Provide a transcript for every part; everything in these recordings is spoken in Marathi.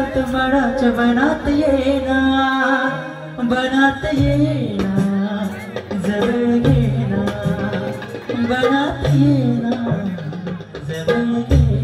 बनात मनाच्या बनात येना बनात येना जवळ घेना बनात येना जवळ घेना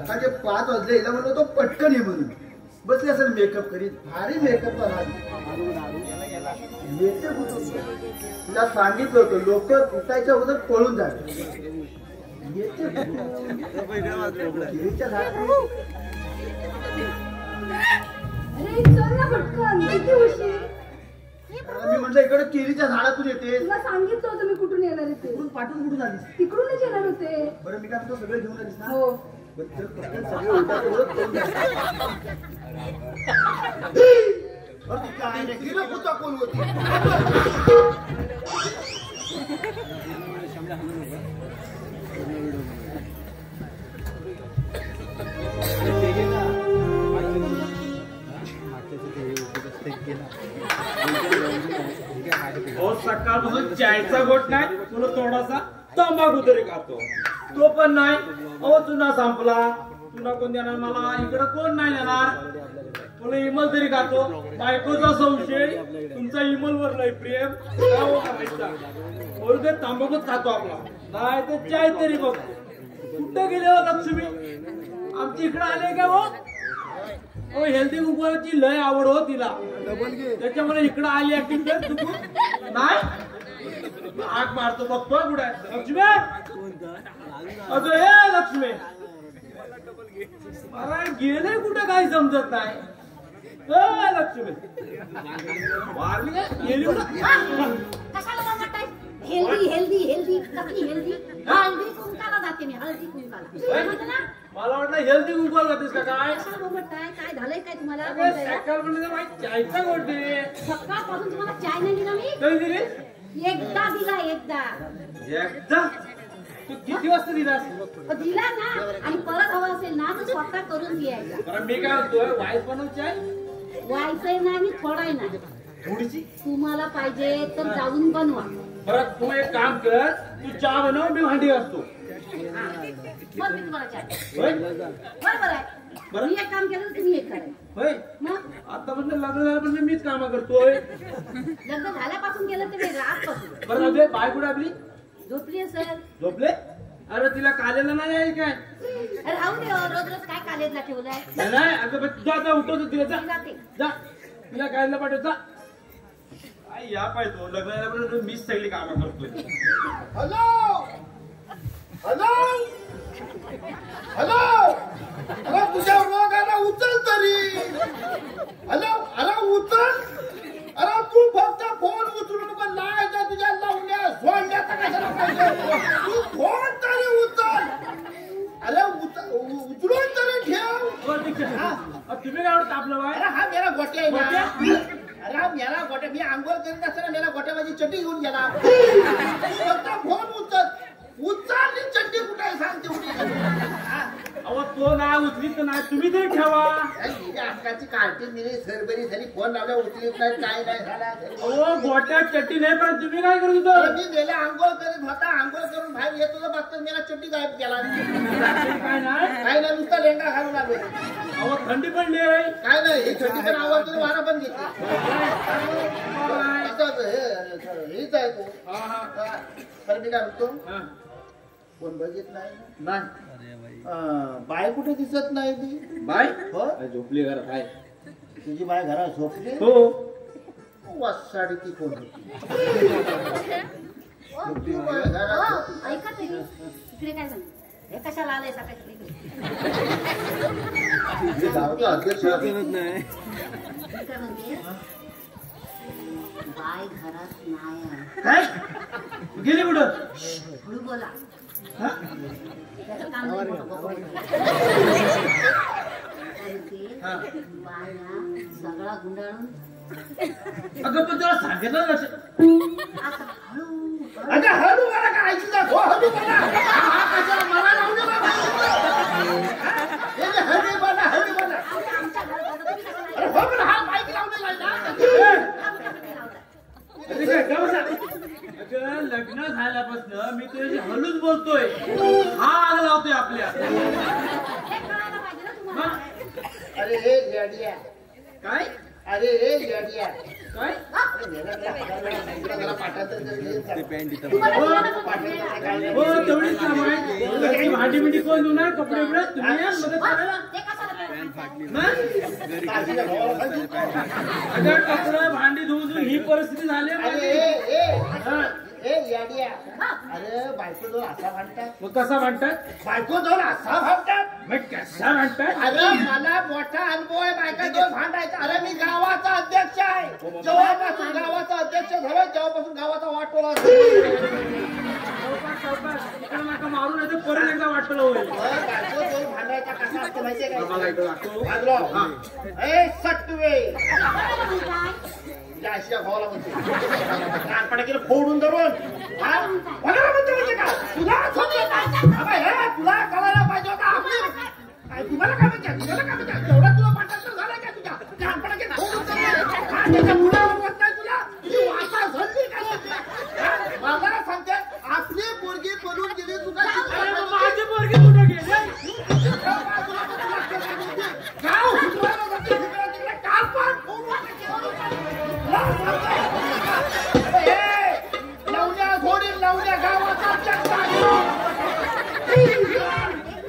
सकाळचे 5 वाजले हिला म्हणलं तो पटकन ये म्हणून बसले असेल मेकअप करीत भारी मेकअप तुला सांगितलं होतं लोक उठायच्या अगोदर पळून जात मी म्हटलं इकडे केळीच्या झाडातून येते तुला सांगितलं होतं मी कुठून येणार आहे ते पाठून कुठून आलीस तिकडूनच येणार होते बरं मी काय म्हणतो सगळे घेऊन आलीस ना हो सगळे उठायचं कोण होती सकाळपासून चायचा गोट नाही तुला थोडासा तंबाखू तरी खातो तो पण नाही अहो चुना संपला चुना कोण देणार मला इकडं कोण नाही देणार तुला इमल तरी खातो बायकोचा संशय तुमचा इमल वर नाही प्रेम बोलते तंबाखूच खातो आपला नाही तर चाय तरी बघतो कुठं गेले हो लक्ष्मी आमच्या इकडे आले का हो हेल्दी कुकरची लय आवड हो तिला त्याच्यामुळे इकडं आली ऍक्टिंग कर चुकून नाही आग मारतो बघतो कुठे लक्ष्मी अगं हे लक्ष्मी मला गेले कुठे काही समजत नाही लक्ष्मी मारली गेली हेल्दी हेल्दी हेल्दी कसली हेल्दी हळदी कुंकाला जाते मी हळदी कुंकाला मला वाटलं हेल्दी कुकर जातेस का काय काय झालंय काय तुम्हाला सकाळ म्हणजे चायचा गोटे सकाळपासून तुम्हाला चाय नाही दिला मी कधी दिली एकदा दिला एकदा एकदा तू किती वाजता दिलास दिला ना आणि परत हवा असेल ना तर स्वतः करून घ्यायचा बरं मी काय म्हणतोय वाईस बनवची आहे व्हायचंय नाही आणि थोडाय नाही थोडीशी तुम्हाला पाहिजे तर जाऊन बनवा बरं तू एक काम कर तू चहा बनव मी भांडी घासतो मग मी तुम्हाला चाय होय बरोबर आहे मी एक काम केलं तर तुम्ही एक करा होय मग आता म्हणजे लग्न झाल्यापासून मीच काम करतोय लग्न झाल्यापासून केलं ते वेगळं आजपासून बरं अबे बाय कुठे आपली झोपली असेल झोपले अरे तिला कालेला नाही आहे काय अरे राहू दे रोज रोज काय कॉलेजला ठेवलंय नाही अगं जा जा उठवतो तिला जा जाते जा तिला कायला पाठव जा आई या पाहिजे लग्न झाल्यापासून मीच सगळी कामं करतोय हॅलो हॅलो हॅलो अरे तुझ्या रोगाला उचल तरी हॅलो अरे उचल अरे तू फक्त फोन उचलून पण नाही तर तुझ्या लावण्या सोडण्याचा कशाला पाहिजे तू फोन तरी उचल अरे उचलून तरी ठेव तुम्ही काय म्हणता आपलं बाय अरे हा मेरा गोट्या आहे ना अरे हा मेरा गोट्या मी आंघोळ करीत असताना मेरा गोट्या माझी चड्डी घेऊन गेला फक्त फोन उचल उचलली चड्डी कुठे आहे सांगते कुठे अहो तो नाही उचलीत नाही तुम्ही तरी ठेवा अक्काची कार्टी मिरी सरबरी झाली फोन लावल्या उचलीत नाही काय नाही झाला अहो गोट्या चट्टी नाही पण तुम्ही काय करत होता मी गेले आंघोळ करीत होता आंघोळ करून बाहेर येत होता बघता मेरा चड्डी गायब केला काय नाही काय नाही नुसता लेंगा घालून आलो अहो थंडी पडली आहे काय नाही ही चड्डी पण आवडतो वारा पण घेतली हेच आहे तो तर मी काय म्हणतो कोण बघित नाही बाय कुठे दिसत नाही ती बाय हो झोपली घरात आहे तुझी बाय घरात झोपली हो वासाडी ती कोण होती ऐका तरी इकडे काय सांग हे कशाला आलंय सकाळी अध्यक्ष बाय घरात नाही काय गेली कुठं हळू बोला त्याचं काम बाया सगळा गुंडाळून अगं पण तुला सांगितलं आता हळू अगं हळू मला काय ऐकू हळू बना. हा कशाला मला लावू दे बाबा. हळू बना, हळू बना. आमच्या घरात होतं, तुम्ही कसं नाही? अरे हो पण हा माईक लावलेला आहे ना. आमच्या घरी लावतात. अरे काय गं बसा. अगं लग्न झाल्यापासून मी तुझ्याशी हलूच बोलतोय, हा आग लावतोय आपल्या. हे कळायला पाहिजे ना तुम्हाला. अरे हे येड्या. काय अरे हे येड्या. काय जरा पाठांतर करून तुम्हाला हो. कळायला पाहिजे. हो तेवढीच काम आहे. भांडी बिंडी कोण धुणार, कपडे बिडे तुम्ही या मदत करायला. ते कशाला करायचं? मग ताजीला भावाला सांगितलं. अगं कपडे भांडी धुवून ही परिस्थिती झाली अरे माझी. ए याडिया. अरे बायको दोन असा भांडतात. मग कसा म्हणतात, बायको दोन असा भांडतात. मग कसा म्हणतात. अरे मला मोठा अनुभव आहे बायका दोन भांडायचा. अरे मी गावाचा अध्यक्ष आहे. जेव्हापासून गावाचा अध्यक्ष झालो तेव्हापासून गावाचा वाटोला इकडे नका मारून नाही तर परत एकदा वाटलं होईल. बायको दोन भांडायचा कसा असतो माहितीये काय? मला इकडे दाखव. भागलो. ए सटवे कळायला पाहिजे. अशा भावाला म्हणते कानपडाकीला फोडून धरून तुला तुला कळायला पाहिजे होता. तुम्हाला काय म्हणतात, तुम्हाला काय म्हणतात, एवढा तुला पाठांतर झाला का तुझ्या कानपडाकी फोडून त्याच्या मुलावर होत नाही तुला. ती वाचा झडली का तुझी? मला सांगते आपली पोरगी पळून गेली तुला. माझी पोरगी कुठे गेली. गाव हुकवायला जाते तिकडे काल पण फोडून लावण्या घोडी लावण्या गावाचा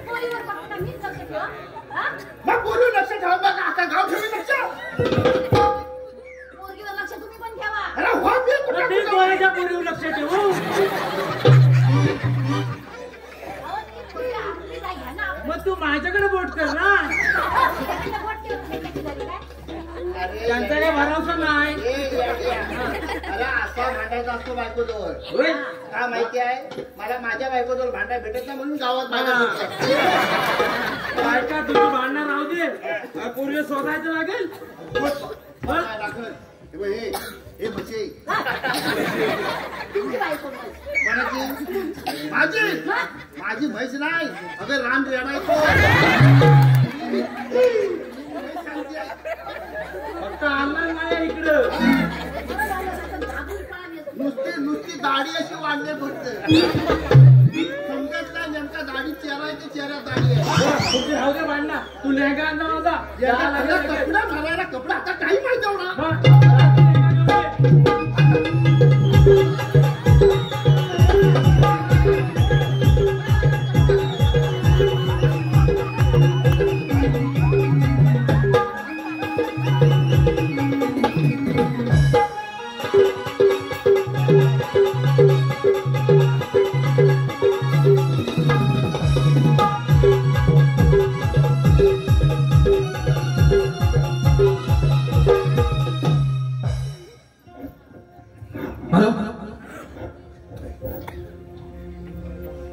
पोरीवर फक्त मीच लक्ष ठेवा. हा? मग बोलू लक्ष ठेवा. बघ आता गाव ठेवी लक्ष. पोरगीवर लक्ष तुम्ही पण ठेवा. अरे हो मी कुठे मी कोणाच्या पोरीवर लक्ष ठेवू. अहो, ती पोरगी आपली नाही आहे ना. मग तू माझ्याकडे बोट कर ना. त्याच्या बोट ठेवून फेकायची झाली काय? त्यांचा काही भरोसा नाही. अरे असा भांडायचा असतो बायको जवळ. होय? का माहिती आहे मला माझ्या बायको जवळ भांडाय भेटत नाही म्हणून गावात बायका तुझी भांडणार राहू दे, पूर्वी शोधायचं लागेल. हे म्हशी तुमची बायको नाही. कोणाची? माझी माझी म्हैस नाही. अगं रान रेडायचो. फक्त आणणार नाही इकडं. बरं झालं असं झाकून पाळत येतो. नुसती नुसती दाढी अशी वाढली फक्त. समजत नाही नेमका दाढी चेहरा आहे की चेहऱ्यात दाढी आहे. तुझी राहू दे भांडणं. तू लेहंगा आणला माझा. याला कपडा घालायला कपडा आता काही माहिती एवढा.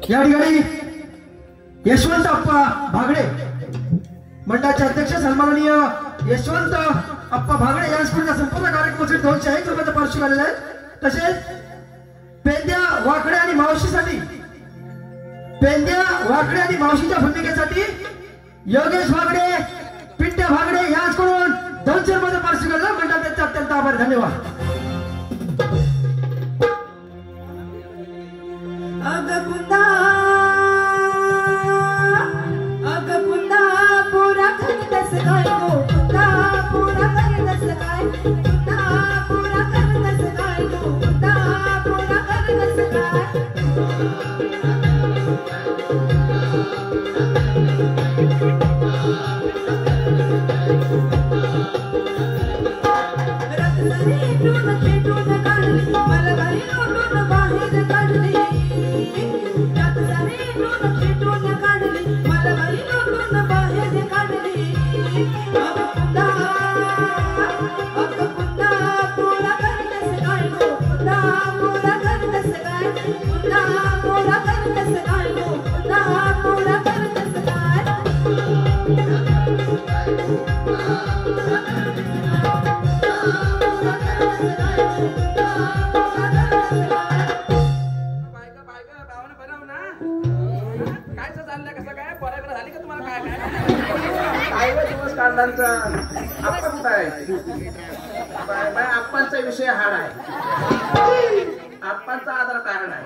या ठिकाणी यशवंत अप्पा भागडे मंडळाचे अध्यक्ष सन्माननीय यशवंत अप्पा भागडे या स्कूलच्या संपूर्ण कार्यक्रमासाठी 201 रुपयाचा पारितोषिक आलेला आहे. तसेच पेंद्या वाकडे आणि मावशीसाठी मावशीच्या भूमिकेसाठी योगेश भागडे पिंट्या भागडे याचकडून 200 रुपयाचा पारितोषिक आलेला मंडळाचे अत्यंत आभार. धन्यवाद. काय चाललंय कसं काय बऱ्याकडे झाली का तुम्हाला काय काय दिवस काढलांचा आप्पा कुठं आहे बाय आप्पांचा विषय हाड आहे आप्पांचा आधार कार्ड आहे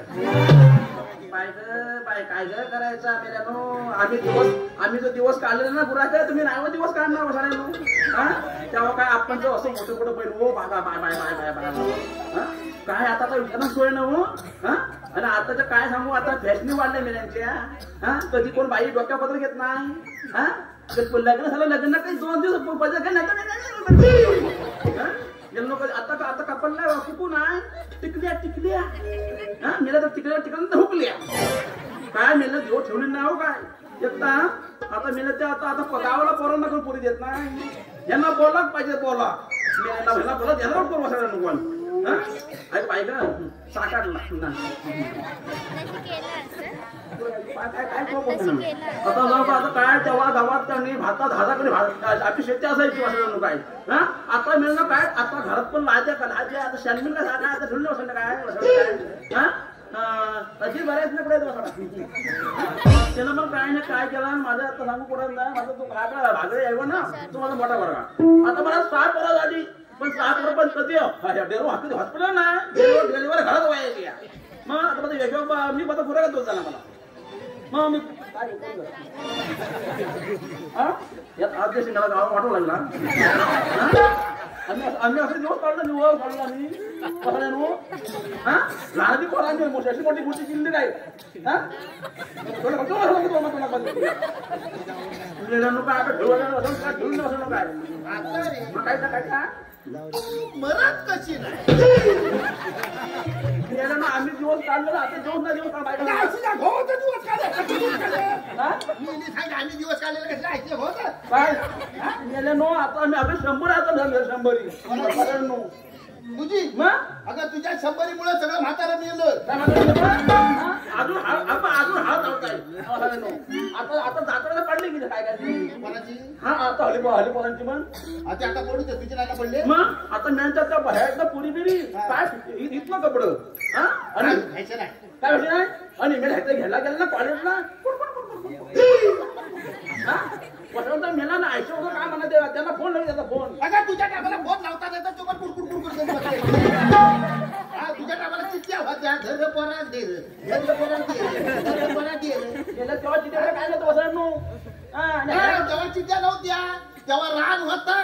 बाय काय ग करायचं आपल्याला आम्ही जो दिवस काढलेला ना गुराचा तुम्ही नाही दिवस काढणार बसायला हा तेव्हा काय आप्पांचं असं मोठं मोठं पहिलं हो बाबा bye bye bye bye bye काय आता काय विचारणं सोय ना हो हा आणि आताच्या काय सांगू आता फॅशनी वाढल्या मेल्यांच्या हा कधी कोण बाई डोक्यापत्र घेत नाही हा लग्न झालं लग्न काही 2 दिवस बदल काय नाही आता कपडला कुकू नाही टिकल्या हा मेला तर टिकल्या हुकल्या काय मेलं देव ठेवली नाव काय एकदा आता मेलं ते आता गावाला पोरांना कोण पोरी देत नाही यांना बोला पाहिजे बोला ह्यांना बोला यांना कोण बसायला नको पाहिजे साकारला आता लोक आता काय तेव्हा गावात त्यांनी भातात हाताकडे आपली शेती असायची वाटलं काय हा आता मिळणं काय आता घरात पण लायच्या आता शॅनमिल काय सांगा आता ठेवलं बसणं काय हा अशी बऱ्याच ना पुढे त्यानं मग काय ना काय केलं माझं आता सांगू पुढे ना माझा तो काय भागडे यावं ना तो माझा मोठा वर्गा आता मला 6 पोरं झाली पण 6 पोरं पण कधी डेरो हॉस्पिटल ना डिलिव्हरी घरात व्हायची मग आता माझं वेगळं मी माझा पुरा दोष झाला मला मग मी काय यात आज देश मला गावा वाटू लागला आम्ही असं दिवस काढला आम्ही लहान पोरांनी अशी मोठी गोष्टी किल्ली नाही काय काय मरत कशी नाही आम्ही दिवस काढलेला आता दिवस दिवस आम्ही दिवस काढलेला कसं होत काय नो आता आम्ही 100 आता 100 तुझी अगं तुझ्या 100मुळे सगळं म्हातारं मिळलं अजून हात आता जात्राला पडले की काय कोणाची हा आता हलीपोरांची पण आता कोणी तुझी नाही पडले मग आता नंतर त्या बाहेर पुरी बिरी काय इथलं कपडं आणि घ्यायचं नाही काय विषय नाही आणि मी घ्यायला गेला ना कॉलेजला मेला ना आयशा होतं काय म्हणा त्याला फोन नाही त्याचा फोन अगं तुझ्या टाकाला फोन लावता येतात तो पण कुडकुड तुझ्या टाकाला चित्त्या होत्या घर पोरा दे तेव्हा तिथे काय नव्हतं बसायला तेव्हा चित्त्या नव्हत्या तेव्हा राग होता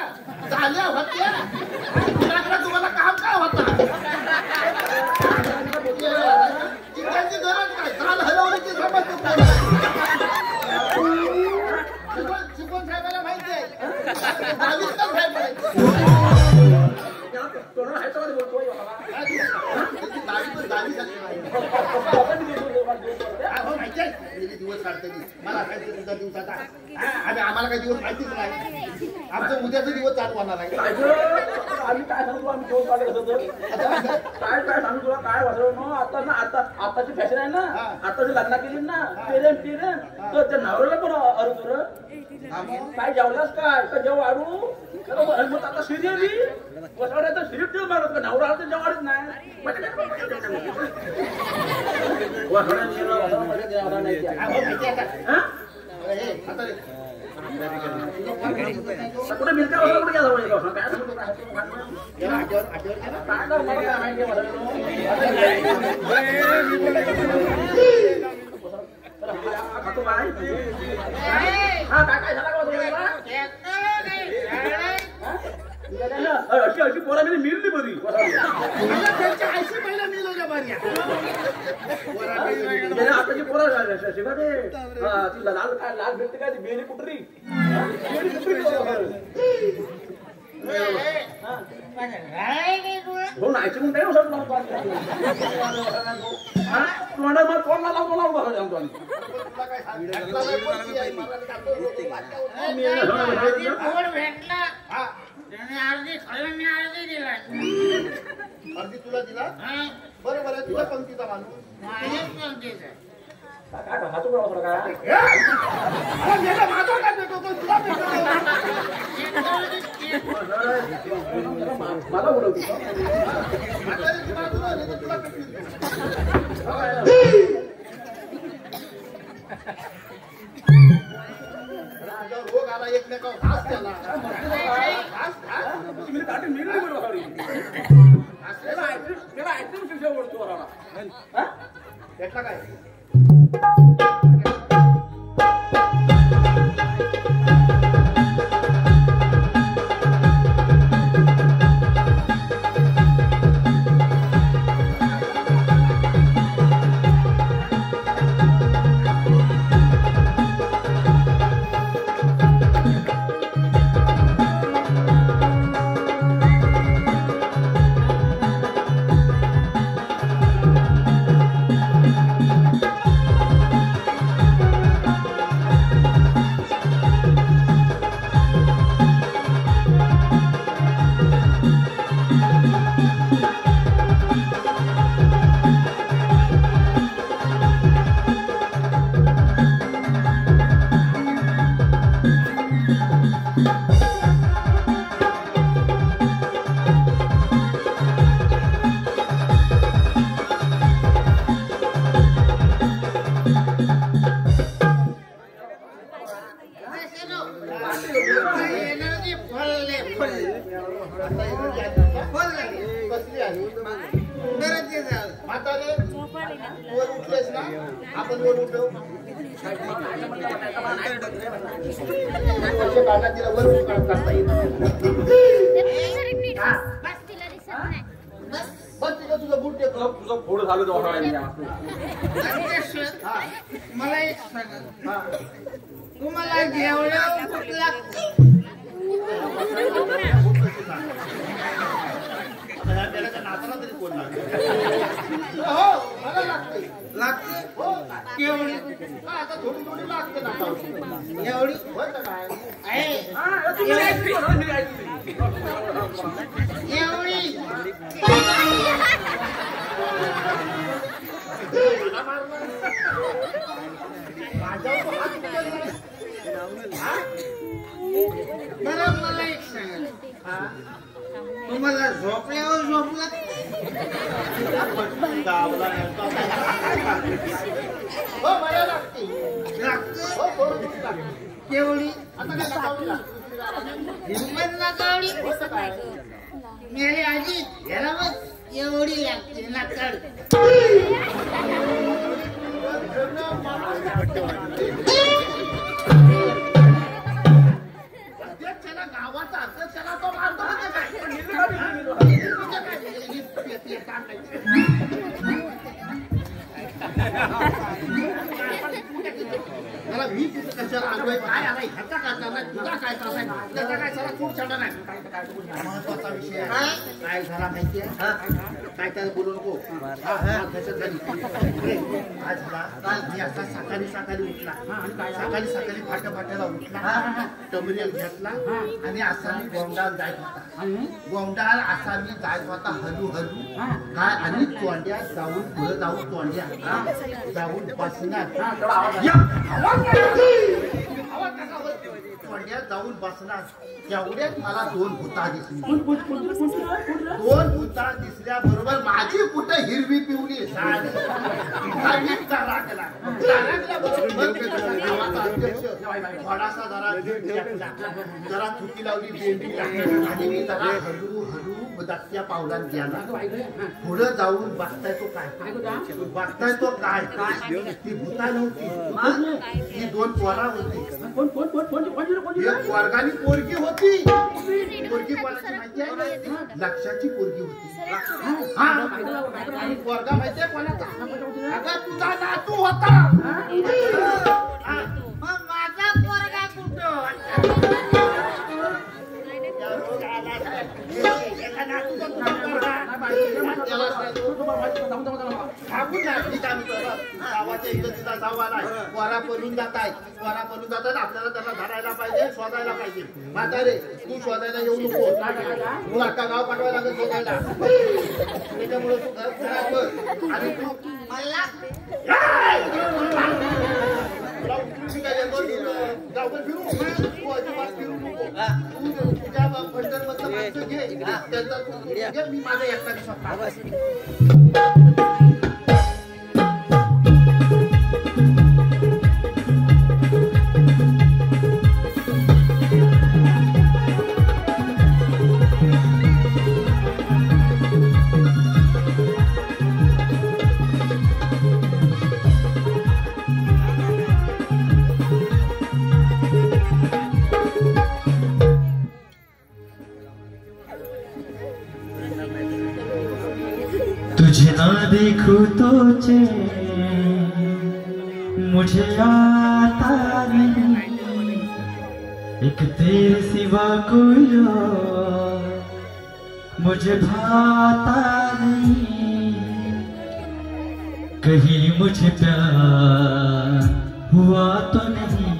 झाल्या होत्या तुम्हाला काम काय होता चित्त्याची गरज काय काल हलवण्याची समज शिकवण साहेबाला माहिती आहे दिवस काढते मला काय तुझा दिवसाचा आणि आम्हाला काही दिवस माहितीच नाही आमचं उद्याचा दिवस चालू होणार आहे आम्ही काय सांगतो आम्ही दिवस काढत होतो काय सांगू तुला काय वाजव आता ना आताची फॅशन आहे ना आता जे लग्न केली ना पेरेन तर त्या नवऱ्याला पण अरू काय जेवलास काय जेव आडू मग आता सिरियली वसवड्याचा सिरियल मारत नवरा तर जेवाडच नाही कुठे मिळते कुठे गेला काय सांगतो खातो काय हा काय झाला अशी पोरा मिळली बरी आताची पोरा शिका ते लाल भेटते काय बेली कुठरी हो नाहीची म्हणून नाही तुम्हाला मग कोण लावतो अर्धी तुला दिला बरं तुला पंक्तीचा माणूस मला बोलवतो हा? भेटला काय कसली आहे म्हातारे वर उठलेस ना आपण वर उठव काढला तिला वर काढता येईल बस तिला तुझं बूट देतो तुझं फोड झालं मला एक सांगा तुम्हाला जेवढं भूक लागते नाचला तरी कोण हो मला लागते लागते हो केवढी आता थोडी थोडी लागते ना एवढी होतं काय आहे एवढी बरं मला एक सांगा तुम्हाला झोपल्यावर झोप हो मला लागते लागतं हो थोडी लागते केवढी आता काय काढून लागते हिंमत ना कावडी होतं काय मेरे आजी याला बस एवढी लागते ना काढ अध्यक्षाला गावाचा अध्यक्षाला तो मारतो मला मी तिथं कशाला आलोय काय आलाय ह्याचा काय चाललाय तुझा काय चाललाय त्याचा काय सारा खूप छान नाही महत्वाचा विषय आहे काय झाला माहितीये काय त्याला बोलू नको आज झाला मी असा सकाळी उठला सकाळी फाट्याला उठला टमरियल घेतला आणि असा मी गोंडाल जायत होता गोंडाल असा मी जायत होता हलू काय आणि तोंड्यात जाऊन पुढे जाऊन तोंड्या जाऊन बसणार तोंड्यात जाऊन बसणार तेवढ्यात मला दोन भूता दिसली दोन भूता दिसल्याबरोबर माझी कुठं हिरवी पिवली थोडासा जरा चुकी लावली बेंडी आणि मी जरा हळू दत्त्या पावलात गेला पुढं जाऊन बघताय तो काय ती भूता नव्हती ती दोन पोरा होती एक वर्गानी पोरगी होती पोरगी कोणाची माहिती आहे लक्षाची पोरगी होती हा पोरगा माहितीये कोणाचा अगं तुझा नातू होता मग माझा पोरगा कुठं गावाच्या इकडे जावाला वरा पडून जातात आपल्याला त्याला धरायला पाहिजे शोधायला पाहिजे म्हातारे तू शोधायला येऊ नको तू आता गाव पाठवायला लागेल शोधायला त्याच्यामुळे तू घर खराब कर आणि तू मला गावभर फिरू तू अजिबात फिरू नको तू तुझ्या पंढर मधलं माणसं घे त्यांचा तू घे मी माझा एकटा स्वतः तुझे ना देखूं तो मुझे आता नहीं, एक तेरे सिवा कोई और मुझे भाता नहीं। कहीं मुझे प्यार हुआ तो नहीं,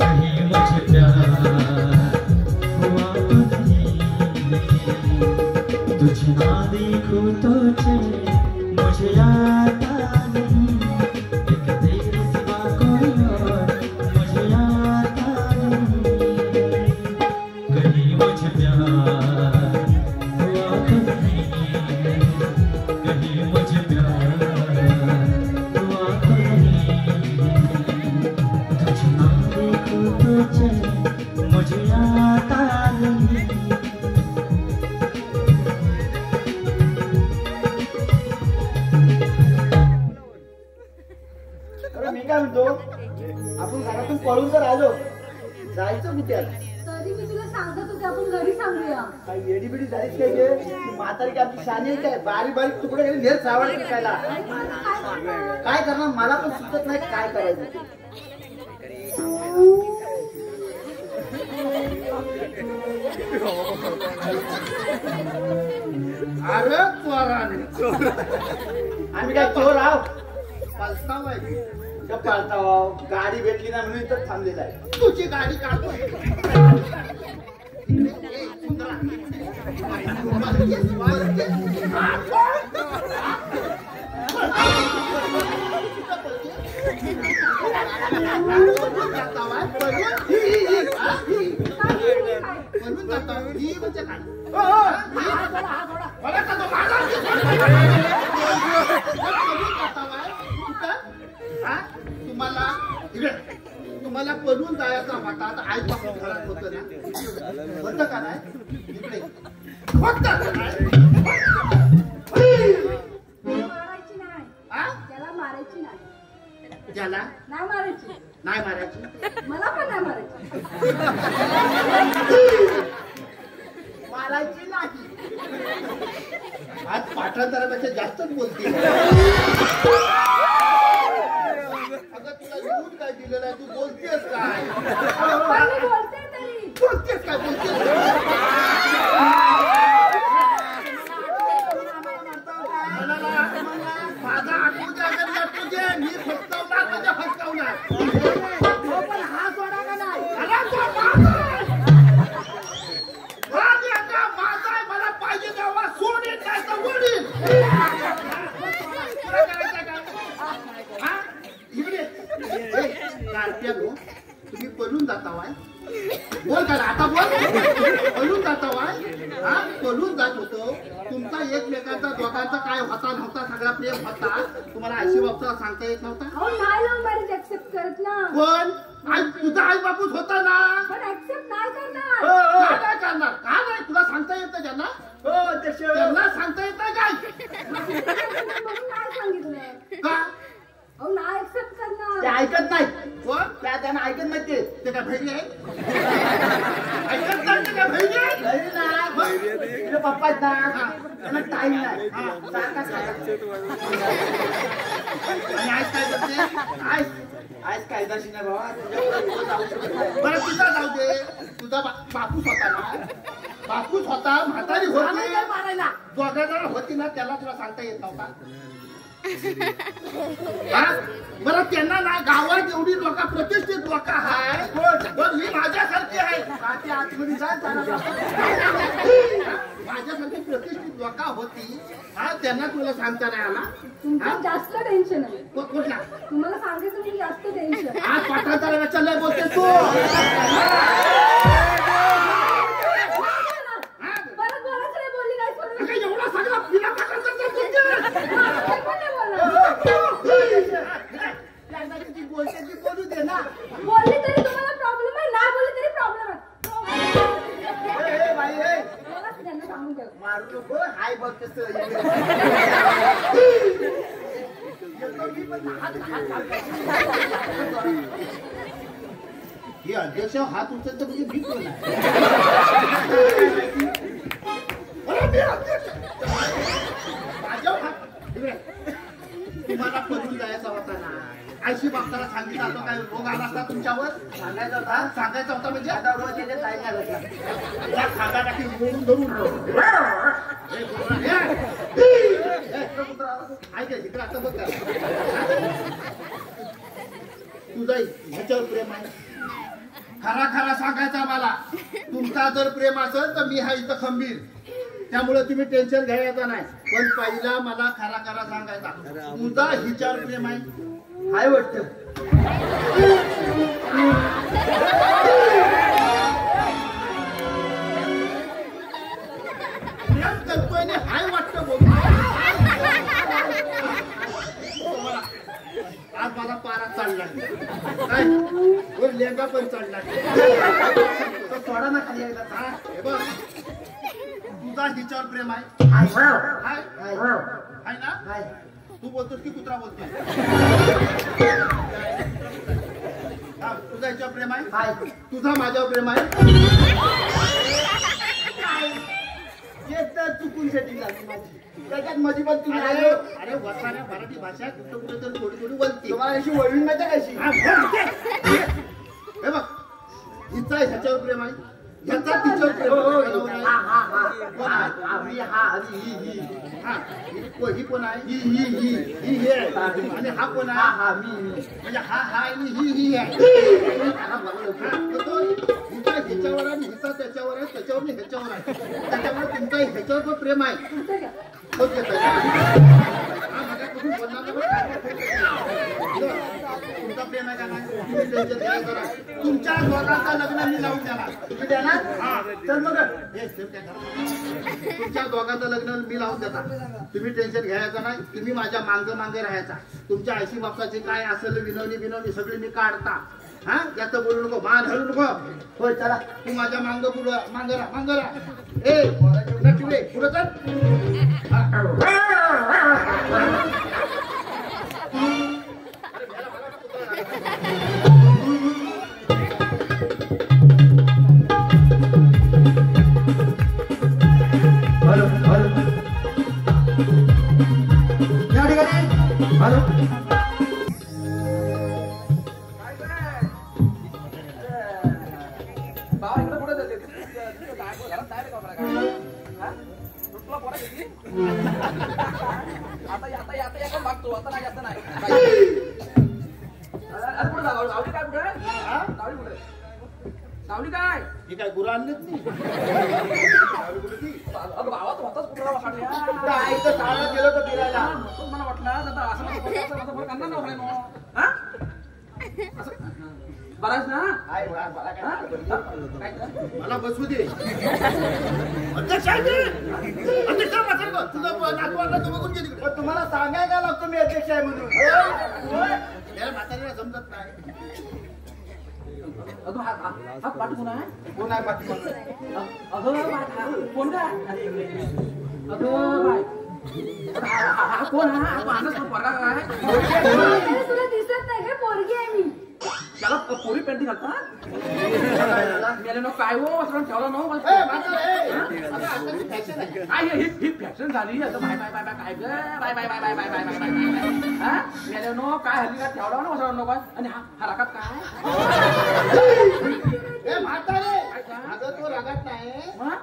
कहीं मुझे प्यार हुआ तो नहीं। तुझे ना देखूं तो मुझे आता नहीं, एक तेरे सिवा कोई और मुझे आता नहीं। कहीं मुझे प्यार हुआ तो नहीं, कहीं मुझे प्यार हुआ तो नहीं। तुझे ना देखूं तो मुझे आता नहीं। मी काय म्हणतो, आपण घरातून पळून तर आलो, जायचं कुठे आता? तरी मी तुला सांगत होते आपण घरी सांगूया. काही येडी बिडी जायच काय गे? म्हातारी काय आपली शानी आहे काय? बारीक बारीक तुकडे घेऊन घेर सावड खायला काय करणार? मला पण सुचत नाही काय करायचं. अरे चोराने आम्ही काय चोर आहो? पालताव आहे का? पालताव गाडी भेटली ना म्हणून इथं थांबलेला आहे. तुझी गाडी काढतो. तुम्हाला पळून जायचा वाटा. आता आई बापू घरात होत ना, होतं का नाही? इकडे होतं का नाही? मारायची नाही, हा? त्याला मारायची नाही. ज्याला नाही मारायची, नाही मारायची, मला पण नाही मारायची. मारायची नाही. आज पाठांतरापेक्षा जास्तच बोलते. अगं तुला लिहून काय दिलेलं आहे? तू बोलतेस काय? पण मी बोलते तरी. बोलतेस काय? बोलतेस माझा आठवूच्या घरी तुझे मी फसवणार म्हणजे फसवणार. पण हा सोडा का नाही? अरे तो माझा आहे, मला पाहिजे तेव्हा सोडीन नाही तर वडीन. तुम्ही पळून जाता वाय? बोल का आता बोल. पळून जाता वाय? हा, पळून जात होतो. तुमचा एकमेकांचा दोघांचा काय होता नव्हता, सगळा प्रेम होता. तुम्हाला आईशी बाबचा सांगता येत नव्हता. अहो नाही लव्ह मॅरेज ऍक्सेप्ट करत ना. पण आई तुझा आई बापूच होता ना. पण ऍक्सेप्ट नाही करणार. का काय करणार? का नाही? तुला सांगता येतं ज्यांना? त्यांना सांगता येतं काय? म्हणून नाही सांगितलं. का? अहो नाही ऍक्सेप्ट ते करणार. ऐकत नाही. कोण? त्यांना ऐकत नाही. ते काय भैरी आहे? ऐकत नाही ते काय भैरी आहे? भैरी नाही. तुझे पप्पा आहेत ना, त्यांना टाइम नाही. सारखा आणि आज काय करते? आज कायदाशी नाही बाबा. बरं तुझा जाऊ दे. तुझा बापूस होता ना, बापूस होता, म्हातारी होती मारायला, दोघा होती ना, त्याला तुला सांगता येत नव्हता. बरं त्यांना ना गावात एवढी लोक प्रतिष्ठित लोक आहे, पण ही माझ्यासारखी आहे. आतमध्ये माझ्यासारखी प्रतिष्ठित लोक होती. हा, त्यांना तुला सांगता नाही आला. तुमचं जास्त टेन्शन आहे. कुठला? तुम्हाला सांगायचं म्हणजे जास्त टेन्शन. आज पाठांतराला चाललंय बोलते तू. परत बोलायचं नाही, बोलली नाही सोडून. एवढा सगळा पिला पाठांतर ते पण नाही बोलणार. बोलते ती बोलू दे ना. बोलली तरी तुम्हाला प्रॉब्लेम आहे, नाही बोलली तरी प्रॉब्लेम आहे. मला त्यांना सांगून ठेव. मारू नको. हाय बघ कसं ही अध्यक्ष हात उचलतो म्हणजे मी कोण आहे? अरे मी अध्यक्ष. तुम्हाला पळून जायचा होता ना. ऐशी बाप्पाला सांगितलं होतं काय रोग आला असता तुमच्यावर सांगायचा होता म्हणजे आता रोज येते काय त्या खादा टाकी मोडून धरून ऐकाय तिकडे आता बघ तुझा ह्याच्यावर प्रेम आहे. खरा खरा सांगायचा मला. तुमचा जर प्रेम असेल तर मी हा इथं खंबीर. त्यामुळे तुम्ही टेन्शन घ्यायचं नाही. पण पहिला मला खरा खरा सांगायचा तुझा हिच्यावर प्रेम आहे. हाय वाटतं प्रेम करतोय आणि हाय वाटतं बोल. आज माझा पारा चढला काय वर लेंगा पण चढला थोडा ना खाली यायला. हे बघ तुझा हिच्यावर प्रेम आहे. हाय ना. तू बोलतोस की कुत्रा बोलतोय. तुझा हिच्यावर प्रेम आहे. तुझा माझ्यावर प्रेम आहे. चुकून सेटिंग झाली माझी. त्याच्यात मध्ये पण तुम्ही अरे वसाऱ्या मराठी भाषा कुठं कुठं तर थोडी थोडी बोलते. तुम्हाला अशी वळून माहिती कशी. हे बघ हिचा ह्याच्यावर प्रेम आहे. ह्याचा तिच्यावर प्रेम ही कोण आहे. ही हे आणि हा कोण आहे. म्हणजे हा आणि ही आहे. हिचा ह्याच्यावर आणि हिचा त्याच्यावर आहे. त्याच्यावर ह्याच्यावर आहे. त्याच्यामुळे तुमचा ह्याच्यावर जो प्रेम आहे तोच घेत तुमचा प्रेम आहे का नाही. तुमच्या दोघांचं लग्न मी लावून देणार. तुम्ही देणार. चल मग तुमच्या दोघांचं लग्न मी लावून देणार. तुम्ही टेन्शन घ्यायचं नाही. तुम्ही माझ्या मागे राहायचा. तुमच्या आईशी बाप्पाची काय असेल विनवणी सगळी मी काढता. हा याचं बोलू नको. मान हलू नको. होय चला तू माझ्या मांग राहा. ए नटवे पुढं चल. या ठिकाणी हॅलो सावली काय ही काय गुरु आणलीच नाही. गावात होताच कुठला गेलो तर फिरायला मला वाटलं बराच ना मला बसू दे. तुम्हाला सांगायला लागतो मी अध्यक्ष आहे म्हणून. म्हातारीला समजत नाही. हा पाठी कोण आहे. कोण आहे पाठी. अगं कोण काय अगं बाय कोण आहे. तुला दिसत नाही का पोरगी आहे मी. त्याला पोरी पेंटिंग घालता काय हो असं ठेवला नो. ही फॅशन झाली. आता बाय बाय बाय बाय काय ग bye bye bye bye bye bye bye bye मेले नो काय हल्ली का ठेवला ना असं नको. आणि हा रागात काय म्हातारे. अगं तो रागात नाही.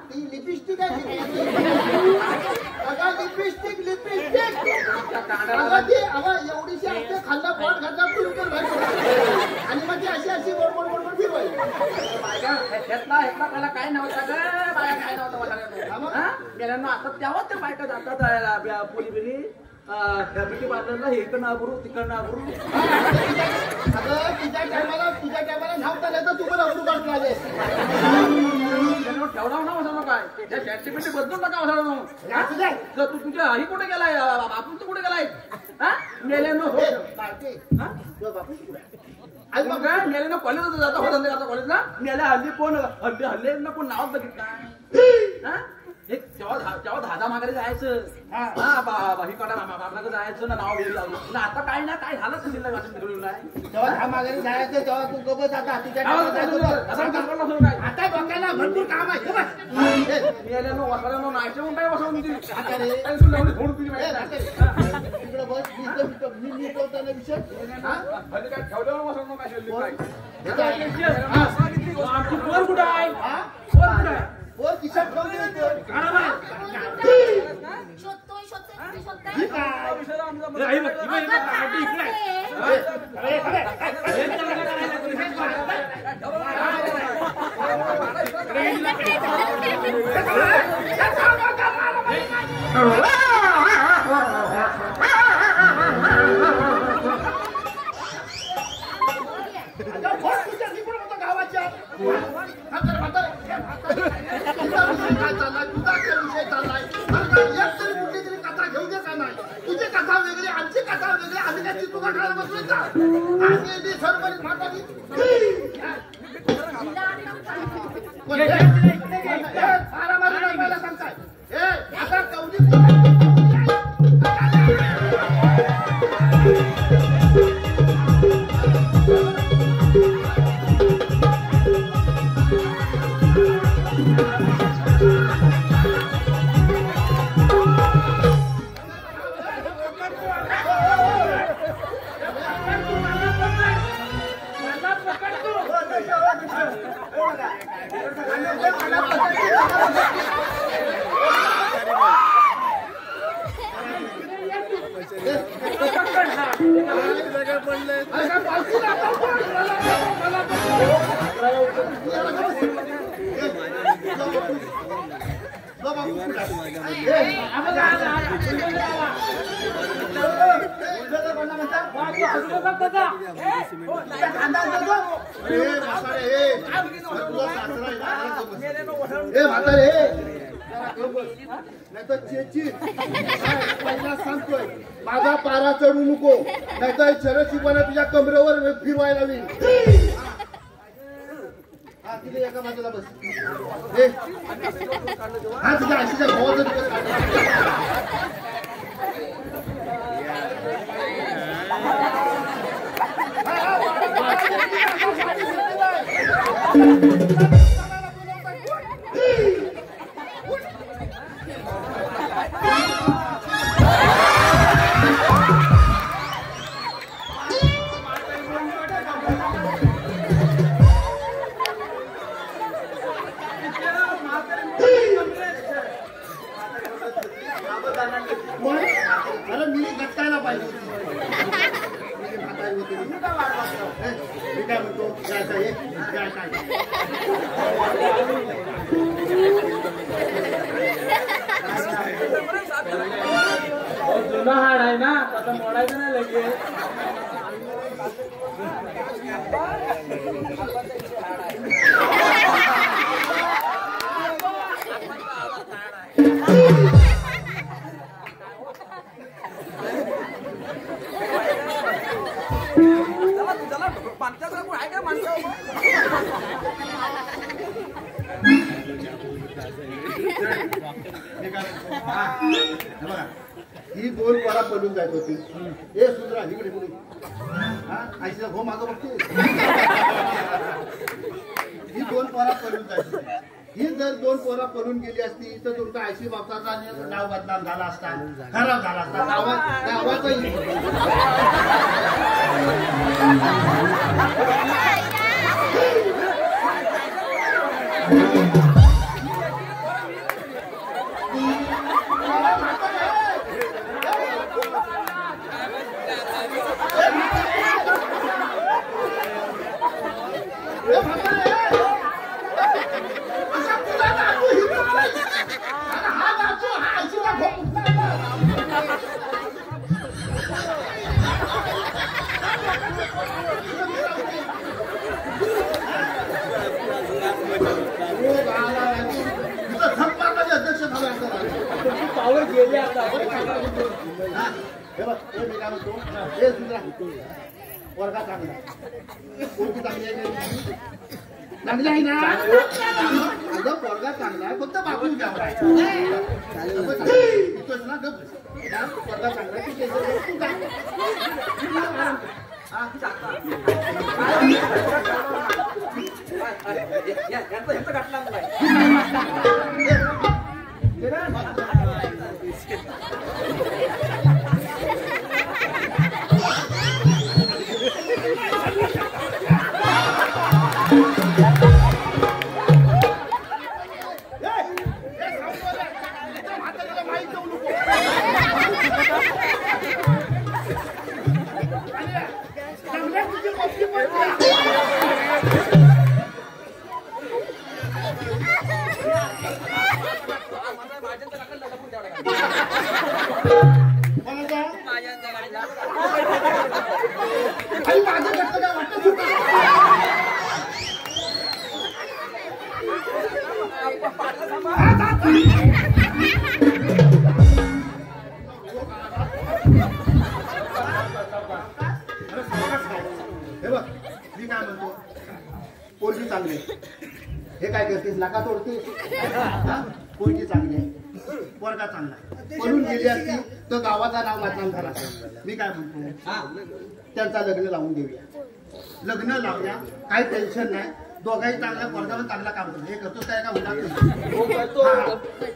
ती लिपस्टिक आहे. लिपस्टिक एवढीशी असते. खाल्ला पोट घातला आणि मग ती अशी गोड फिरवायची. त्याला काय नव्हतं ग बाया काय नव्हतं गेल्यानं. आता तेव्हाच त्या बायका जातात पोली बिली ब्युटी पार्लरला हे इकडं नागरू तिकडं नागरू. अगं तुझ्या टायमाला नाव तर तू पण अवरू काढून आले. ठेवला ना असं काय त्या सर्टिफिकेट बदलून नका असं. तू तुझ्या आई कुठे गेलाय. आपण तू कुठे गेलाय. गेल्यानं मेल्यानं कॉलेज जाता होता कॉलेजला. मेल्या हल्ली कोण हल्ले ना कोण नाव बघितलं. तेव्हा धाजा मागायला जायचं. ही कडा बाबा जायचं ना नाव घ्यायला लागलं. आता काय ना काय झालं शिल्लक तेव्हा हा माघारी जायचं. तेव्हा तू गबत आता आता डोक्याला भरपूर काम आहे. मेल्यानं वसाल्यानं नायचं म्हणताय वसवून तुझी इकडे बस मी मिटवताना विषय आमची पोर कुठं आहे? पोर कुठं आहे? वर खिशात ठेवली काढा बाहेर. शोधतोय शोधतोय शोधतोय ही काय? हे बघ, ही बघ, आटी इकडे आहे. हे त्याला करायला कोणी हेच अगं, बस तुझ्या निघून होतं गावाच्या. म्हातारं, म्हातारं, तुझा विषय काय चाललाय? तुझा काय विषय चाललाय? अरे काय, एक तरी कुठली तरी कथा घेऊ दे का नाही? तुझी कथा वेगळी, आमची कथा वेगळी. आम्ही काय ती तुझा खायला बसलोय का? आम्ही ती सरबरीत म्हातारी. पण हे, मारामारी नाही मला सांगताय. हे, आता कवडी नाहीतर चेची पहिला सांगतोय माझा पारा चढू नको नाहीतर चरशीपणा तुझ्या कमरेवर फिरवायला लावीन. हा तिथे एका बाजूला बस. हा तुझ्या आशीच्या भावाचं दिवस अरे मी गटकायला पाहिजे. मी काय म्हणतो जुना हाड आहे ना, आता मोडायचं नाही लगेच. ही दोन पोरा पडून जायत होती. ए सुंदरा इकडे कुठे आईचा भाऊ मागं बघते. ही दोन पोरा पडून जायत होती. ही जर दोन पोरा पडून गेली असती तर तुमचा आयशी बापाचा नाव बदनाम झाला असता, खराब झाला असता. गावाचा पावर गेले आता. वर्गा चांगला कोणती चांगली आहे? चांगली आहे ना? अगं पोरगा चांगला आहे, फक्त बाबून घ्यावं ना गप. पोरगा चांगला आहे, अरे तुझी मस्ती पडली. आई माझं घटलं काय वाटत होतं. हे बघ मी काय म्हणतो पोरगी चांगली हे काय करतेस लाका तोडतेस. पोरगी चांगली आहे पोरगा चांगला आहे म्हणून गेली असती तर गावाचा नाव वाचन झाला. मी काय म्हणतो त्यांचा लग्न लावून देऊया. लग्न लावूया काही टेन्शन नाही. दोघाही चांगल्या पोरगावर चांगला काम करतो. हे करतो काय का होणार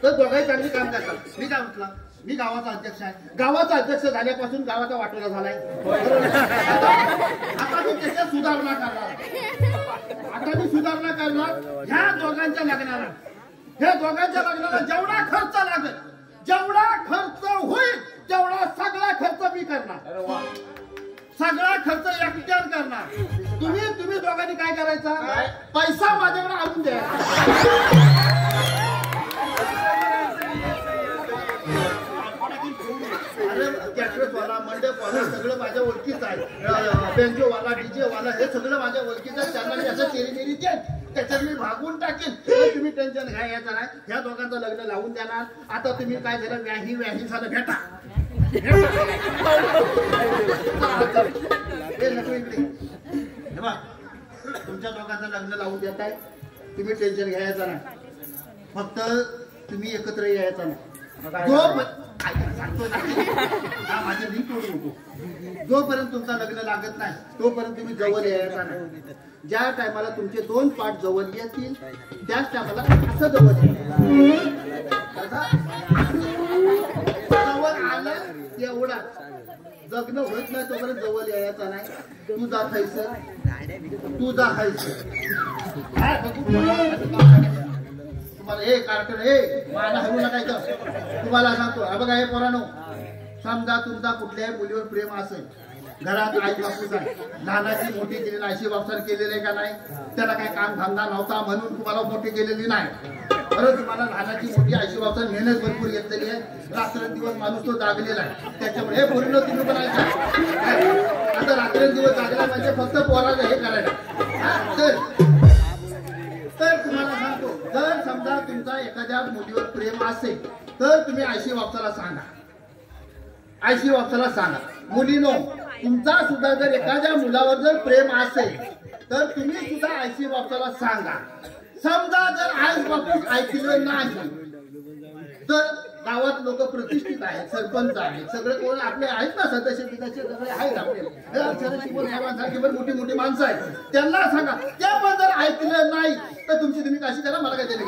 तर दोघाही चांगली काम करतात. मी काय म्हटलं मी गावाचा अध्यक्ष आहे. गावाचा अध्यक्ष झाल्यापासून गावाचा वाटोळा झालाय. आता मी त्याच्यात सुधारणा करणार. आता मी सुधारणा करणार. ह्या दोघांच्या लग्नाला जेवढा खर्च लागेल जेवढा खर्च होईल तेवढा सगळा खर्च मी करणार. सगळा खर्च एकट्याने करणार. तुम्ही दोघांनी काय करायचा पैसा माझ्याकडे आणून द्या. कॅटरेसवाला मंडपवाला सगळं माझ्या ओळखीचं आहे. बँजोवाला डीजेवाला हे सगळं माझ्या ओळखीचं आहे. त्यांना मी असं चेरीमेरी त्याच्यात मी भागून टाकेन. तुम्ही टेन्शन घ्यायचं नाही. ह्या दोघांचं लग्न लावून देणार. आता तुम्ही काय झालं व्याही झालं भेटा. तुमच्या दोघांचं लग्न लावून देत आहे. तुम्ही टेन्शन घ्यायचं नाही. फक्त तुम्ही एकत्र यायचं नाही. जोपर्यंत तुमचं लग्न लागत नाही तोपर्यंत तुम्ही जवळ यायचा नाही. ज्या टायमाला तुमचे 2 पाठ जवळ येतील त्याच टायमाला असं जवळ आलं एवढा लग्न होत नाही तोपर्यंत जवळ यायचा नाही. तू जा खायचं तुम्हाला हे कार्टून हे मला हरवू नका इथं. तुम्हाला सांगतो हा बघा हे पोरांनो समजा तुमचा कुठल्याही मुलीवर प्रेम असेल घरात आई बापूच आहे लहानाची मोठी केलेली आईशी बापसार केलेले का नाही. त्याला काही काम धंदा नव्हता म्हणून तुम्हाला मोठी केलेली नाही. बरं तुम्हाला लहानाची मोठी आईशी बापसार मेहनत भरपूर घेतलेली आहे. रात्रंदिवस माणूस तो जागलेला आहे. त्याच्यामुळे हे पूर्ण तुम्ही पण आता रात्रंदिवस जागला म्हणजे फक्त पोराला हे करायला. तर तुम्हाला सांगतो जर समजा तुमचा एखाद्या मुलीवर प्रेम असेल तर तुम्ही आईशी बापसाला सांगा. आईशी बापसाला सांगा. मुलीनो तुमचा सुद्धा जर एखाद्या मुलावर जर प्रेम असेल तर तुम्ही सुद्धा आईशी बापसाला सांगा. समजा जर आई बापूस ऐकलं नाही तर गावात लोक प्रतिष्ठित आहेत सरपंच आहेत सगळे कोण आपले आहेत ना सदस्य सगळे आहेत आपले मोठी मोठी माणसं आहेत. त्यांना सांगा. त्या पण जर ऐकलं नाही तर तुम्ही काशी करा मला काय त्याने